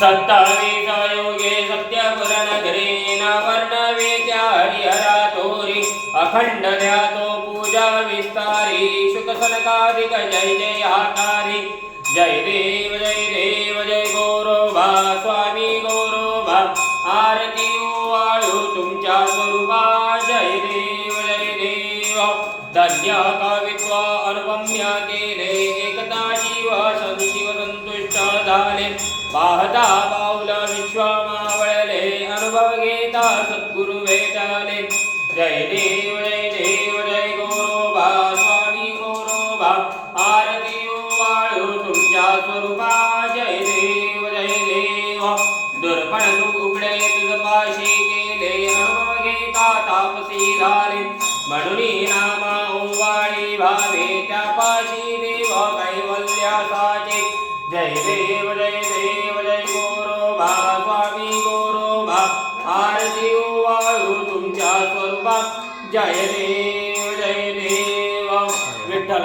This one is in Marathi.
सत्तावीस योगे सत्यपुरनगरे न वर्णवे त्या हरिहरा तोरी अखंड ध्यातो पूजा विस्तारी शुक सनकादिक जय जय हाकारी जय देव जय गौरोबा स्वामी गौरोबा आरती वाळू तुमच्या स्वरूपा जय देव धन्य कवित्व अनुपम्य केले एकता जीव संशिव संतुष्ट झाले पाहता पाऊल विश्वमावळले अनुभव घेता सद्गुरु भेटले जय देव जय गौरोबा स्वामी गौरोबा आरती वाळू तुमच्या स्वरूपा जय देव दुर्पण तू उघडे तुझ पाशी केले अनुभव घेता तापसी झाले म्हणून नामा ओवाळी भावे त्या पाशी देव कैवल्यासाचे जय देव जय गौरोबा स्वामी गौरोबा आरती वाळू तुमच्या स्वरूपा जय देव विठ्ठल